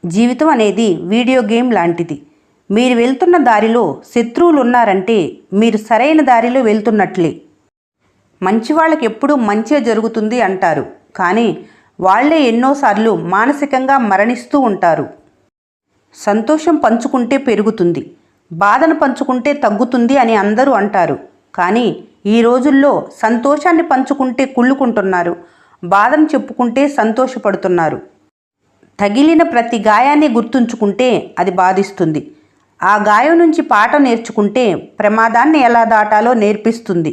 జీవితం అనేది video game లాంటిది. మీరు వెళ్తున్న దారిలో శత్రువులు ఉన్నారంటే మీరు సరైన దారిలో వెళ్తున్నట్లే. మంచి వాళ్ళకి ఎప్పుడూ మంచే జరుగుతుంది అంటారు, కానీ వాళ్లే ఎన్నోసార్లు మానసికంగా మరణిస్తూ ఉంటారు. సంతోషం పంచుకుంటే పెరుగుతుంది, బాధను పంచుకుంటే తగ్గుతుంది అని అందరూ అంటారు. కానీ ఈ రోజుల్లో సంతోషాన్ని పంచుకుంటే కుళ్ళుకుంటున్నారు, బాధను చెప్పుకుంటే సంతోషపడుతున్నారు. తగిలిన ప్రతి గాయాన్ని గుర్తుంచుకుంటే అది బాధిస్తుంది. ఆ గాయం నుంచి పాఠం నేర్చుకుంటే ప్రమాదాన్ని ఎలా దాటాలో నేర్పిస్తుంది.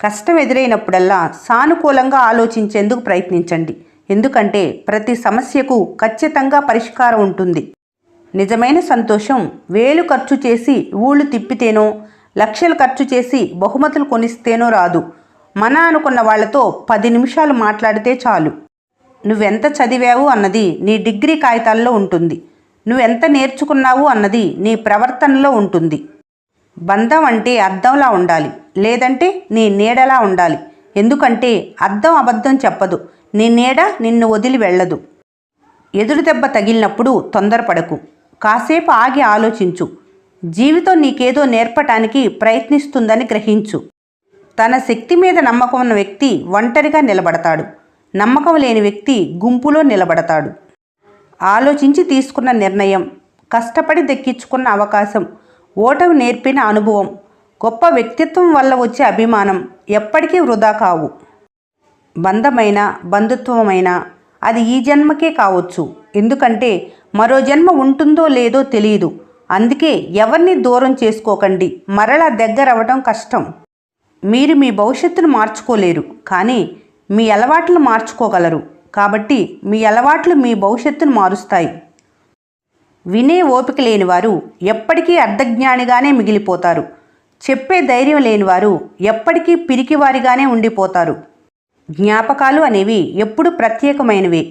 కష్టం ఎదురైనప్పుడల్లా సానుకూలంగా ఆలోచించేందుకు ప్రయత్నించండి. ఎందుకంటే ప్రతి సమస్యకు ఖచ్చితంగా పరిష్కారం ఉంటుంది. నిజమైన సంతోషం వేలు ఖర్చు చేసి ఊళ్ళు తిప్పితేనో, లక్షలు ఖర్చు చేసి బహుమతులు కొనిస్తేనో రాదు. మన అనుకున్న వాళ్లతో 10 నిమిషాలు మాట్లాడితే చాలు. నువ్వెంత చదివావు అన్నది నీ డిగ్రీ కాగితాల్లో ఉంటుంది. నువ్వెంత నేర్చుకున్నావు అన్నది నీ ప్రవర్తనలో ఉంటుంది. బంధం అంటే అద్దంలా ఉండాలి, లేదంటే నీ నీడలా ఉండాలి. ఎందుకంటే అద్దం అబద్ధం చెప్పదు, నీ నీడ నిన్ను వదిలి వెళ్ళదు. ఎదురు దెబ్బ తగిలినప్పుడు తొందరపడకు, కాసేపు ఆగి ఆలోచించు. జీవితం నీకేదో నేర్పటానికి ప్రయత్నిస్తుందని గ్రహించు. తన శక్తి మీద నమ్మకం ఉన్న వ్యక్తి ఒంటరిగా నిలబడతాడు, నమ్మకం లేని వ్యక్తి గుంపులో నిలబడతాడు. ఆలోచించి తీసుకున్న నిర్ణయం, కష్టపడి దక్కించుకున్న అవకాశం, ఓటమి నేర్పిన అనుభవం, గొప్ప వ్యక్తిత్వం వల్ల వచ్చే అభిమానం ఎప్పటికీ వృధా కావు. బంధమైన బంధుత్వమైనా అది ఈ జన్మకే కావచ్చు. ఎందుకంటే మరో జన్మ ఉంటుందో లేదో తెలియదు. అందుకే ఎవరిని దూరం చేసుకోకండి, మరలా దగ్గరవడం కష్టం. మీరు మీ భవిష్యత్తును మార్చుకోలేరు, కానీ మీ అలవాట్లు మార్చుకోగలరు. కాబట్టి మీ అలవాట్లు మీ భవిష్యత్తును మారుస్తాయి. వినే ఓపిక లేనివారు ఎప్పటికీ అర్ధజ్ఞానిగానే మిగిలిపోతారు. చెప్పే ధైర్యం లేనివారు ఎప్పటికీ పిరికివారిగానే ఉండిపోతారు. జ్ఞాపకాలు అనేవి ఎప్పుడు ప్రత్యేకమైనవే.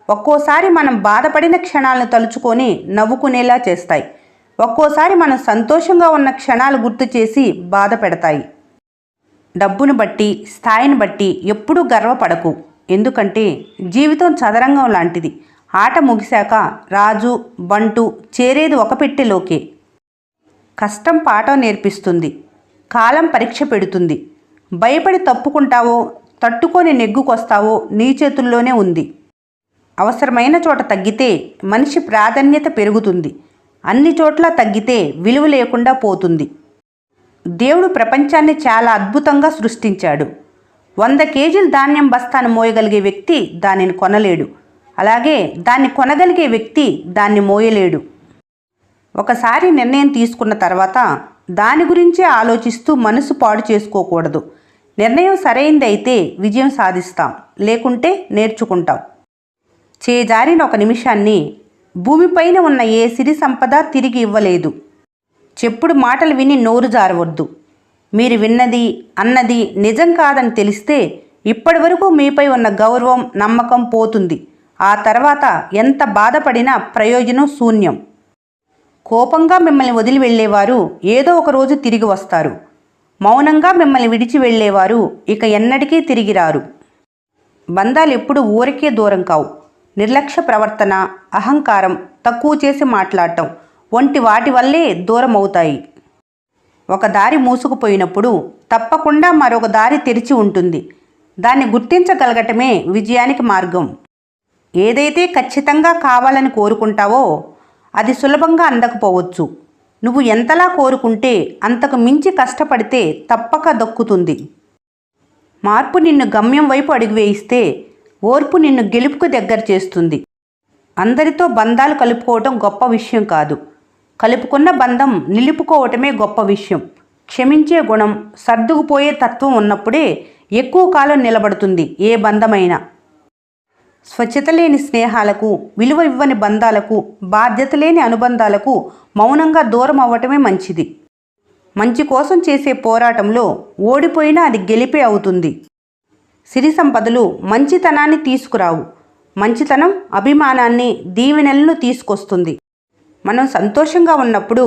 ఒక్కోసారి మనం బాధపడిన క్షణాలను తలుచుకొని నవ్వుకునేలా చేస్తాయి. ఒక్కోసారి మనం సంతోషంగా ఉన్న క్షణాలు గుర్తు చేసి బాధ పెడతాయి. డబ్బును బట్టి, స్థాయిని బట్టి ఎప్పుడూ గర్వపడకు. ఎందుకంటే జీవితం చదరంగం లాంటిది. ఆట ముగిశాక రాజు, బంటు చేరేది ఒక పెట్టెలోకే. కష్టం పాఠం నేర్పిస్తుంది, కాలం పరీక్ష పెడుతుంది. భయపడి తప్పుకుంటావో, తట్టుకొని నెగ్గుకొస్తావో నీ చేతుల్లోనే ఉంది. అవసరమైన చోట తగ్గితే మనిషి ప్రాధాన్యత పెరుగుతుంది. అన్ని చోట్ల తగ్గితే విలువ లేకుండా పోతుంది. దేవుడు ప్రపంచాన్ని చాలా అద్భుతంగా సృష్టించాడు. 100 కేజీల ధాన్యం బస్తాను మోయగలిగే వ్యక్తి దానిని కొనలేడు. అలాగే దాన్ని కొనగలిగే వ్యక్తి దాన్ని మోయలేడు. ఒకసారి నిర్ణయం తీసుకున్న తర్వాత దాని గురించే ఆలోచిస్తూ మనసు పాడు చేసుకోకూడదు. నిర్ణయం సరైంది అయితే విజయం సాధిస్తాం, లేకుంటే నేర్చుకుంటాం. చేజారిన ఒక నిమిషాన్ని భూమిపైన ఉన్న ఏ సిరి సంపద తిరిగి ఇవ్వలేదు. చెప్పుడు మాటలు విని నోరు జారవద్దు. మీరు విన్నది, అన్నది నిజం కాదని తెలిస్తే ఇప్పటి వరకు మీపై ఉన్న గౌరవం, నమ్మకం పోతుంది. ఆ తర్వాత ఎంత బాధపడినా ప్రయోజనం శూన్యం. కోపంగా మిమ్మల్ని వదిలి వెళ్ళేవారు ఏదో ఒక రోజు తిరిగి వస్తారు. మౌనంగా మిమ్మల్ని విడిచి వెళ్ళేవారు ఇక ఎన్నటికీ తిరిగి రారు. బంధాలు ఎప్పుడు ఊరికే దూరం కావు. నిర్లక్ష్య ప్రవర్తన, అహంకారం, తక్కువ చేసి మాట్లాడటం వంటి వాటి వల్లే దూరం అవుతాయి. ఒక దారి మూసుకుపోయినప్పుడు తప్పకుండా మరొక దారి తెరిచి ఉంటుంది. దాన్ని గుర్తించగలగటమే విజయానికి మార్గం. ఏదైతే ఖచ్చితంగా కావాలని కోరుకుంటావో అది సులభంగా అందకపోవచ్చు. నువ్వు ఎంతలా కోరుకుంటే అంతకు మించి కష్టపడితే తప్పక దక్కుతుంది. మార్పు నిన్ను గమ్యం వైపు అడుగు వేయిస్తే ఓర్పు నిన్ను గెలుపుకు దగ్గర చేస్తుంది. అందరితో బంధాలు కలుపుకోవటం గొప్ప విషయం కాదు, కలుపుకున్న బంధం నిలుపుకోవటమే గొప్ప విషయం. క్షమించే గుణం, సర్దుకుపోయే తత్వం ఉన్నప్పుడే ఎక్కువ కాలం నిలబడుతుంది ఏ బంధమైనా. స్వచ్ఛత లేని స్నేహాలకు, విలువ ఇవ్వని బంధాలకు, బాధ్యత లేని అనుబంధాలకు మౌనంగా దూరం అవ్వటమే మంచిది. మంచి కోసం చేసే పోరాటంలో ఓడిపోయినా అది గెలిపే అవుతుంది. సిరి సంపదలు మంచితనాన్ని తీసుకురావు. మంచితనం అభిమానాన్ని, దీవెనలను తీసుకొస్తుంది. మనం సంతోషంగా ఉన్నప్పుడు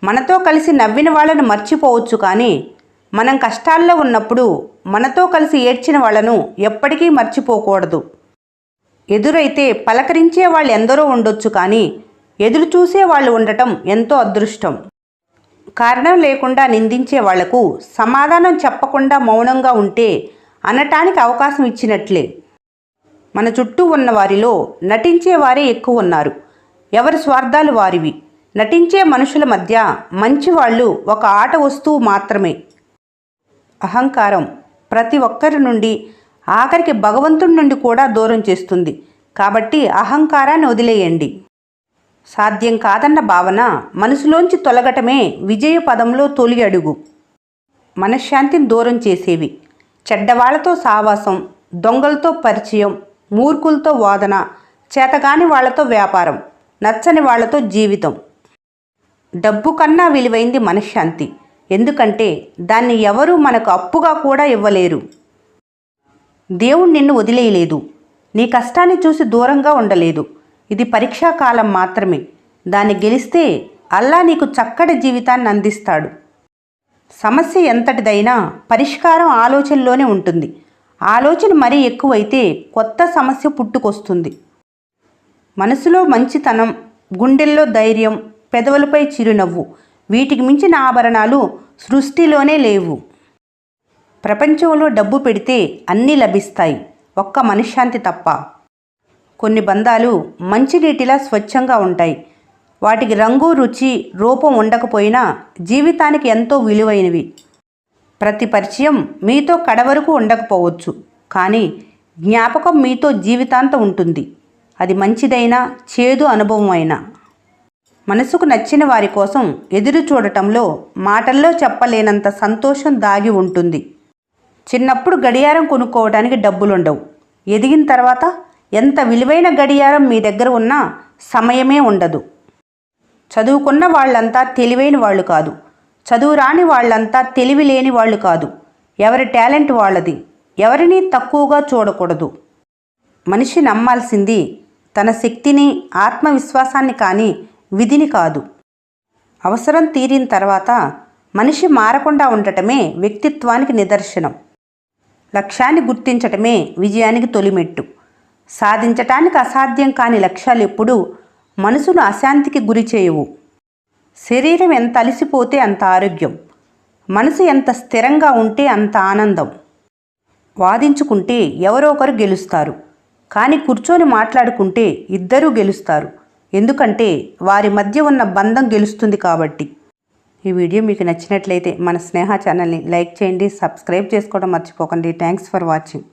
మనతో కలిసి నవ్విన వాళ్ళను మర్చిపోవచ్చు, కానీ మనం కష్టాల్లో ఉన్నప్పుడు మనతో కలిసి ఏడ్చిన వాళ్ళను ఎప్పటికీ మర్చిపోకూడదు. ఎదురైతే పలకరించే వాళ్ళు ఎందరో ఉండొచ్చు, కానీ ఎదురు చూసే వాళ్ళు ఉండటం ఎంతో అదృష్టం. కారణం లేకుండా నిందించే వాళ్లకు సమాధానం చెప్పకుండా మౌనంగా ఉంటే అనటానికి అవకాశం ఇచ్చినట్లే. మన చుట్టూ ఉన్న వారిలో నటించే వారే ఎక్కువ ఉన్నారు. ఎవరి స్వార్థాలు వారివి. నటించే మనుషుల మధ్య మంచివాళ్ళు ఒక ఆట వస్తువు మాత్రమే. అహంకారం ప్రతి ఒక్కరి నుండి, ఆఖరికి భగవంతుడి నుండి కూడా దూరం చేస్తుంది. కాబట్టి అహంకారాన్ని వదిలేయండి. సాధ్యం కాదన్న భావన మనసులోంచి తొలగటమే విజయ పదంలో తొలి అడుగు. మనశ్శాంతిని దూరం చేసేవి చెడ్డవాళ్లతో సావాసం, దొంగలతో పరిచయం, మూర్ఖులతో వాదన, చేతగాని వాళ్లతో వ్యాపారం, నచ్చని వాళ్లతో జీవితం. డబ్బు కన్నా విలువైంది మనశ్శాంతి. ఎందుకంటే దాన్ని ఎవరూ మనకు అప్పుగా కూడా ఇవ్వలేరు. దేవుడు నిన్ను వదిలేయలేదు. నీ కష్టాన్ని చూసి దూరంగా ఉండలేదు. ఇది పరీక్షాకాలం మాత్రమే. దాన్ని గెలిస్తే అల్లా నీకు చక్కటి జీవితాన్ని అందిస్తాడు. సమస్య ఎంతటిదైనా పరిష్కారం ఆలోచనలోనే ఉంటుంది. ఆలోచన మరీ ఎక్కువైతే కొత్త సమస్య పుట్టుకొస్తుంది. మనసులో మంచితనం, గుండెల్లో ధైర్యం, పెదవులపై చిరునవ్వు, వీటికి మించిన ఆభరణాలు సృష్టిలోనే లేవు. ప్రపంచంలో డబ్బు పెడితే అన్నీ లభిస్తాయి, ఒక్క మనశ్శాంతి తప్ప. కొన్ని బంధాలు మంచినీటిలా స్వచ్ఛంగా ఉంటాయి. వాటికి రంగు, రుచి, రూపం ఉండకపోయినా జీవితానికి ఎంతో విలువైనవి. ప్రతి పరిచయం మీతో కడవరకు ఉండకపోవచ్చు, కానీ జ్ఞాపకం మీతో జీవితాంతం ఉంటుంది. అది మంచిదైనా చేదు అనుభవం అయినా. మనసుకు నచ్చిన వారి కోసం ఎదురు చూడటంలో మాటల్లో చెప్పలేనంత సంతోషం దాగి ఉంటుంది. చిన్నప్పుడు గడియారం కొనుక్కోవడానికి డబ్బులుండవు. ఎదిగిన తర్వాత ఎంత విలువైన గడియారం మీ దగ్గర ఉన్నా సమయమే ఉండదు. చదువుకున్న వాళ్ళంతా తెలివైన వాళ్ళు కాదు. చదువు రాని వాళ్ళంతా తెలివి లేని వాళ్ళు కాదు. ఎవరి టాలెంట్ వాళ్ళది. ఎవరినీ తక్కువగా చూడకూడదు. మనిషి నమ్మాల్సింది తన శక్తిని, ఆత్మవిశ్వాసాన్ని కానీ విధిని కాదు. అవసరం తీరిన తర్వాత మనిషి మారకుండా ఉండటమే వ్యక్తిత్వానికి నిదర్శనం. లక్ష్యాన్ని గుర్తించటమే విజయానికి తొలిమెట్టు. సాధించటానికి అసాధ్యం కాని లక్ష్యాలు ఎప్పుడూ మనసును అశాంతికి గురి చేయవు. శరీరం ఎంత అలసిపోతే అంత ఆరోగ్యం. మనసు ఎంత స్థిరంగా ఉంటే అంత ఆనందం. వాదించుకుంటే ఎవరో ఒకరు గెలుస్తారు, కానీ కూర్చొని మాట్లాడుకుంటే ఇద్దరూ గెలుస్తారు. ఎందుకంటే వారి మధ్య ఉన్న బంధం గెలుస్తుంది కాబట్టి. ఈ వీడియో మీకు నచ్చినట్లయితే మన స్నేహ ఛానల్ని లైక్ చేయండి, సబ్స్క్రైబ్ చేసుకోవడం మర్చిపోకండి. Thanks for watching.